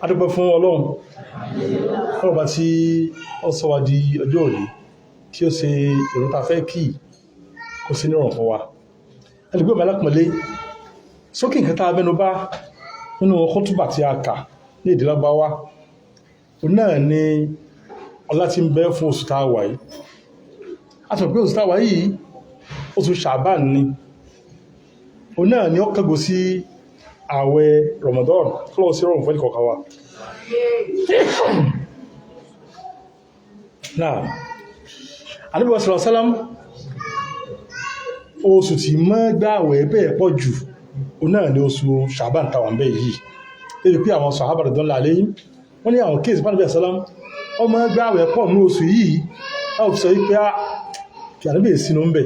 adúpẹ́ fún Ọlọ́run ọlọ́ba tí ó sọ wá di ọjọ́ òní tí ó ṣe ìrun tá fẹ́ kí kó sí nírọ̀rùn fún wa ẹlùgbé ọmọ alápọ̀lẹ́ sókè nǹkan tá a mẹ́nu bà nínú kútúbà tí a kà ní èdè Lárúbáwá òun náà ni ọlá tí ń bẹ fún oṣù tá a wà yìí a sọ pé oṣù tá a wà yìí oṣù Ṣàbán ni òun náà ni ó kẹ́gò sí àwẹ̀ Ramadan kọ́lọ̀ sí rọrùn fún ẹnìkọ̀ọ̀kan wa náà Ànábì sallallahu alaihi wasallam oṣù tí mọ́ gbààwẹ̀ bẹ́ẹ̀ pọ̀ jù òun náà ni oṣù Ṣàbán tá wà ń bẹ yìí èyí pé àwọn sàhábà radiyallahu alayhim wọ́n ní àwọn kéèsì Ànábì sallam ọmọ gbààwẹ̀ pọ̀ ní oṣù yìí láwọn sọ wípé kí Ànábì sínú ń bẹ̀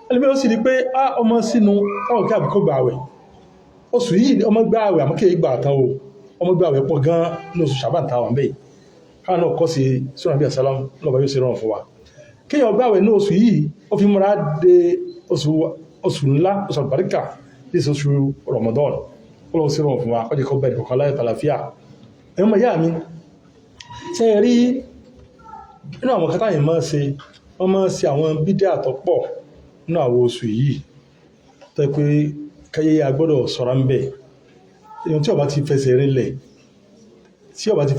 ẹlẹ́mẹ́ ó sì rí pé ọmọ sínú káwọn kí àbíkó gbààwẹ̀ oṣù yìí ọmọ gbààwẹ̀ àmọ́kẹ́ ìgbà àtàn o ọmọ gbààwẹ̀ pọ̀ gan ní oṣù Ṣàbán tá wà ń bẹ káwọn náà kọ́ sí sọ́nà Ànábì sallam lọ́ba yóò ṣe rọrùn fún wa kéèyàn gbààwẹ̀ ní oṣù yìí ó fi múra de oṣù ńlá oṣù àlùbáríkà ní oṣù Ramadan ọlọ́run sí rọrùn fún wa kọ́jẹ́ kọ́ bẹ̀rẹ̀ kọ̀ọ̀kan láyé tàlàfíà ẹ̀yọ́ mọ̀ yá mi ṣe rí inú àwọn kátà yìí máa ṣe wọ́n máa ṣe àwọn bídíà tó pọ̀ nínú àwọn oṣù yìí tó yẹ pé káyé agbọ́dọ̀ ṣọ́ra ń bẹ̀ èèyàn tí ó bá ti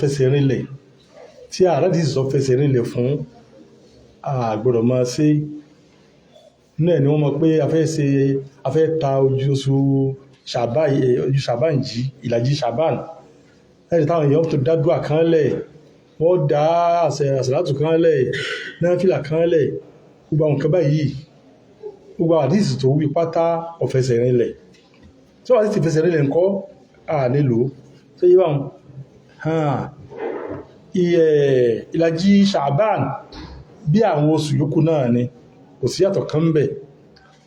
fẹsẹ̀ rinlẹ̀ tí àrádì sọ fẹsẹ̀ rinlẹ̀ fún àgbọ́dọ̀ máa ṣe náà ni wọ́n mọ̀ pé a fẹ́ ta ojú Ṣàbán jí ìlàjì Ṣàbán láti táwọn èèyàn tó dádúà kan lẹ̀ wọ́n dá àṣàlátù kan lẹ̀ náfìlà kan lẹ̀ gbogbo àwọn kan báyìí gbogbo àdísì tó wí pátá ọ̀fẹsẹ̀ rinlẹ̀ tí wọ́n ti fẹsẹ̀ rinlẹ̀ ńkọ́ nílò tó yí wọn ìlàjì Ṣàbán bí àwọn oṣù yòókù náà ni kò sí yàtọ̀ kan bẹ̀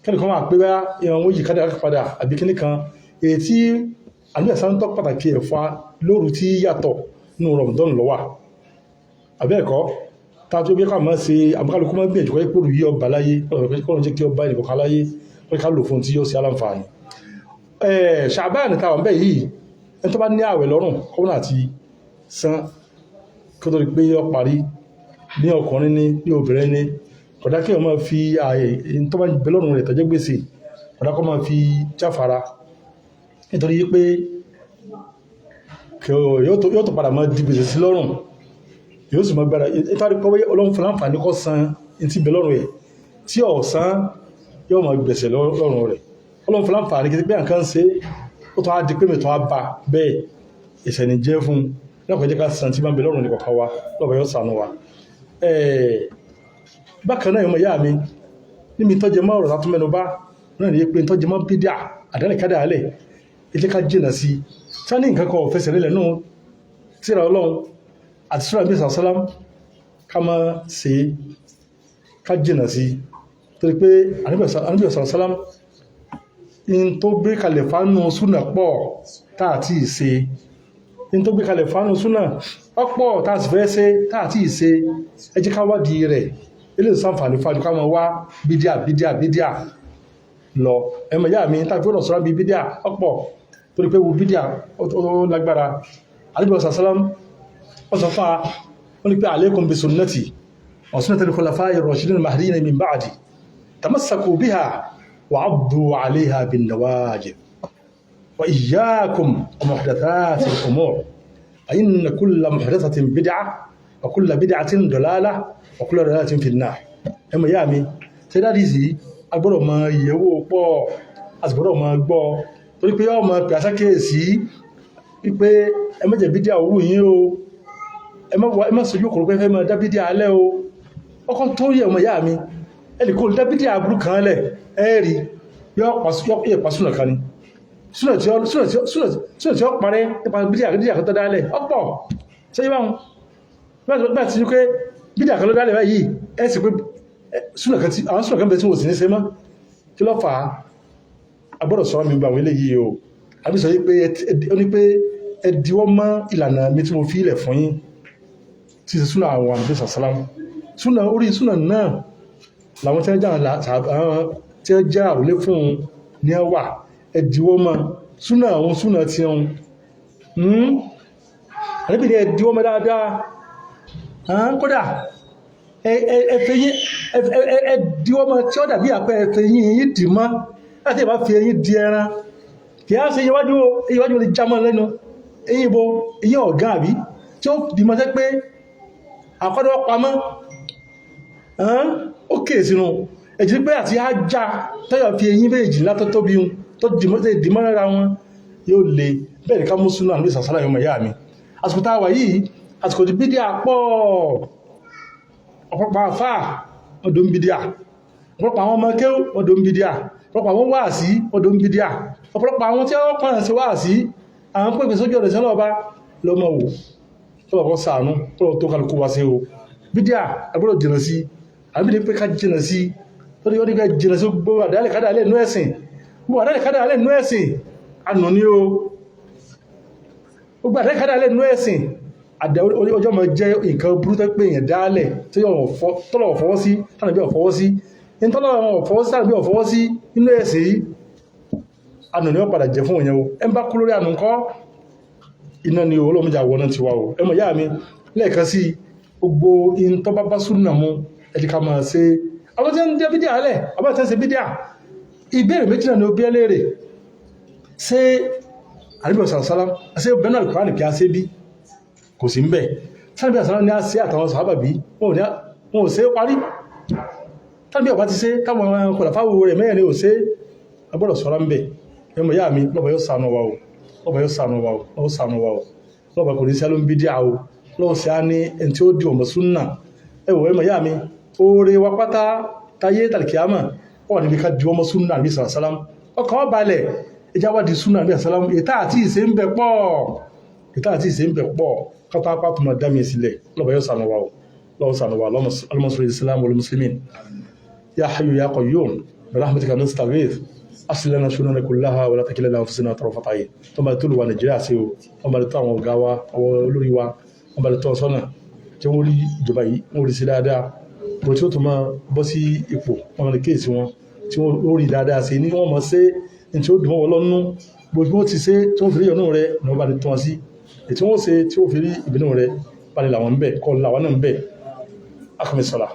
kẹ́lì kan wà pé bá ìran wọ́n yìí kádà padà àbí kíní kan èyí tí àlúyàsá ń tọ́ pàtàkì ẹ̀fà lóru tí yàtọ̀ nínú Ramadan ló wà àbẹ́ẹ̀kọ́ ta tó gbé ká mọ́ sí àbúkálukú mọ́ gbìyànjú kọ́ pòrò yí ọba láyé kọ́nà jẹ́ kí ọba ìnìkọ̀ọ́ká láyé pé ká lò fún tí yóò sí aláǹfààní Ṣàbán táwọn bẹ́ẹ̀ yìí ẹni tó bá ní àwẹ̀ lọ́rùn kọ́nà àti san kó tó rí pé ó parí ní ọkùnrin ní obìnrin ní kódà kí ọmọ fi ààyè tó bá bẹ lọ́rùn rẹ̀ tọ́jẹ́ gbèsè kódà kọ́ máa fi jáfara nítorí pé yóò tó padà máa di gbèsè sí lọ́rùn yóò sì máa gbára ìtàrí pọ́wé Ọlọ́run fún láǹfààní kọ́ san tí bẹ lọ́rùn rẹ̀ tí ọ̀sán yóò máa gbèsè lọ́rùn rẹ̀ Ọlọ́run fún láǹfààní kí pé nǹkan ṣe ó tó á di pé mẹ́tọ́ á bá bẹ́ẹ̀ ìṣẹ̀ni jẹ́ fún lọ́kọ̀ọ́jẹ́ ká san tí máa bẹ lọ́rùn ní kọ̀ọ̀kan wa lọ́bọ̀ yóò sànú wa bákan náà ọmọ ìyá mi níbi tọ́jẹ mọ́ ọ̀rọ̀ látún mẹ́nu bá náà ní pé tọ́jẹ mọ́ bídíà àdánìkádà alẹ́ ilé ká jìnà sí sáni nǹkan kan fẹsẹ̀ rẹ̀ lẹ́nu tíra Ọlọ́run àti sura bí sàlám ká má ṣe ká jìnà sí torí pé Ànábì sàlám in tó gbé kalẹ̀ fánú súnà pọ̀ táàtì ìṣe in tó gbé kalẹ̀ fánú súnà ọ̀pọ̀ táàtì fẹ́ ṣe táàtì ìṣe ẹ jẹ́ ká wádìí rẹ̀ ilé ìsànfàní fàájú ká mọ̀ wá bídíà lọ ẹmọ̀ yá mi tàbí ọ̀nà sọ́rọ̀ bí bídíà ọ̀pọ̀ torí pé wo bídíà ó lágbára Ànábì sàlám ọ̀sọ̀ fà wọ́n ni pé alaykum bi sunnati wa sunnati al-khulafa'ir rashidin al-mahdiyyin min ba'di tamassaku biha wa 'addu 'alayha bin nawajid wa iyyakum wa muhdathati al-umur fa inna kulla muhdathatin bid'ah wa kulla bid'atin dalalah ọkùnlẹ̀ rẹ̀ láti fi náà ẹmọ ìyá mi tẹ́ dáadì sí agbọ́dọ̀ ma yẹ̀wò pọ̀ àsìgbọ́dọ̀ ma gbọ́ torí pé ọmọ pẹ̀sákèèsí wípé ẹmẹ́jẹ̀ bídíà owó yín o ẹmọ́ sojú kòrò pé fẹ́ mọ́ dábídíà alẹ́ o ọkọ̀ tó yẹ ọmọ ìyá mi ẹni kò dábídíà burú kan lẹ̀ ẹ́ẹ̀rí yọ pàṣúnà kan ni súnà tí ó parẹ́ nípa bídíà kan tó dálẹ̀ ọ̀pọ̀ sẹ́yìn báwọn bá ti ní pé bídà kan ló dálẹ̀ báyìí ẹ́sì pé àwọn súnà kan bẹ̀ tí wọ́n sì ní ṣe mọ́ kí ló fà á agbọ́dọ̀ sọ́rọ̀ mi gbà àwọn ilé yìí o àbí sọ ní pé ẹdíwọ́ mọ́ ìlànà mi tí mo fi ilẹ̀ fún yín tí ṣe súnà àwọn àmì sàsálám súnà orí súnà náà làwọn tí ó jẹ́ àrólé fún ní ẹwà ẹdíwọ́ mọ́ súnà àwọn súnà tí wọn àníbi ni ẹ̀díwọ́ mọ́ dáadáa kódà ẹ̀díwọ́ mọ́ tí ó dàbí àpẹ ẹ̀fẹ̀yìn yìí dì mọ́ láti ìbá fi ẹ̀yìn di ẹran kì á ṣe iwájú lè jámọ́ lẹ́nu ẹ̀yìn bo ẹ̀yìn ọ̀gá àbí tí ó dì mọ́ sẹ́ pé àkọ́dọ̀ pamọ́ ó kèé sínú ẹ̀jì pé àti ajá tọ́yọ̀ fi ẹ̀yìn méjì látọ́ tóbi tó dì mọ́ lára wọn yóò lè bẹ́ẹ̀ ní ká mú súnà ní ìsànsálà yọmọ ìyá mi àsìkò tá a wà yìí àsìkò tí bídíà pọ̀ ọ̀pọ̀pọ̀ àfáà wọ́n do ń bídíà ọ̀pọ̀pọ̀ àwọn ọmọ kéwú wọ́n do ń bídíà ọ̀pọ̀pọ̀ àwọn wáàsí wọ́n do ń bídíà ọ̀pọ̀pọ̀ àwọn tí wọ́n pààrọ̀ sí wáàsí àwọn pèpè sójú ọ̀rẹ́ sẹ́lọ̀ ọba lọ́mọ wò lọ́wọ́ sàánú lọ́wọ́ tó kálukú wá sí o bídíà agbọ́dọ̀ jìnà sí àbídí pé ká jìnà sí lórí ọdún ká jìnà sí gbogbo àdáyàlẹ̀ kádàálẹ̀ nú ẹ̀sìn gbogbo àdáyàlẹ̀ kádàálẹ̀ nú ẹ̀sìn ànà ní o gbogbo àdáyàlẹ̀ kádàálẹ̀ nú ẹ̀sìn ọjọ́ mọ̀ jẹ́ nǹkan burú tó pé èèyàn dálẹ̀ tí tọ́lọ̀ fọwọ́ sí tánàbí ọ̀fọwọ́ sí in tọ́lọ̀ ọ̀fọwọ́ sí tánàbí ọ̀fọwọ́ sí inú ẹ̀sìn yìí ànà ní ó padà jẹ fún òyìn o ẹ ń bá kú lórí ànà ńkọ́ iná ni olóòmìjà wọ́n náà ti wá o ẹmọ̀ yá mi lẹ́ẹ̀kan sí gbogbo in tó bá bá súnà mú ẹ̀dí ká máa ṣe àwọn tí ń dé bídíà alẹ́ àbá tí ń ṣe bídíà ìbéèrè méjì náà ni ó bí ẹ léèrè ṣé àríbẹ̀ sàlásálá ṣé bẹ́ẹ̀ Al-Qur'an kí a ṣe bí kò sí ń bẹ̀ sáàbí àsálá ní a ṣe àtàwọn sàhábà bí wọn ò ṣe parí tàbí ọba ti ṣe táwọn kọ̀làfáwò rẹ̀ mẹ́rin ò ṣe agbọ́dọ̀ sọ́rọ̀ ń bẹ̀ ẹmọ̀ yá mi lọ́bọ̀ yóò ṣàánú wa o lọ́bọ̀ yóò ṣàánú wa o lọ́bọ̀ ṣàánú wa o lọ́bọ̀ kò ní sí alóń bídíà o lọ́bọ̀ sí á ní ẹni tí ó di ọmọ súnnà ẹwọ̀ ẹmọ̀ yá mi oore wa pátá táyé tàlìkìámà wà níbi ká di ọmọ súnnà ní sàlám ọkàn balẹ̀ ẹjá wá di súnnà ní sàlám ìta àti ìṣe ń bẹ pọ̀ kátàpá tó máa dámi sílẹ̀ lọ́bọ̀ yóò ṣàánú wa o lọ́bọ̀ ṣàánú wa al-Muslim islam wal muslimin ya hayyu ya qayyum bi rahmatika nastaghith aslana shunana kullaha wala takilna anfusana tarfata ayn tó máa tó lù wà Nàìjíríà sí o wọ́n máa tó àwọn ọ̀gá wa àwọn olórí wa wọ́n máa tó sọ́nà tí wọ́n rí ìjọba yìí wọ́n rí sí dáadáa bó tí ó tó máa bọ́ sí ipò wọ́n máa lè kéèsì wọn tí wọ́n rí dáadáa sí ní wọ́n máa ṣe ní tí ó dùn wọ́n lọ́nú bó ti ṣe tí wọ́n fi rí ìyọnú rẹ̀ ní wọ́n bá lè tún wọn sí ètí wọ́n ṣe tí ó fi rí ìbínú rẹ̀ balẹ̀ làwọn ń bẹ̀ kọ́ làwọn náà ń bẹ̀ akọ̀mẹ́sọ̀lá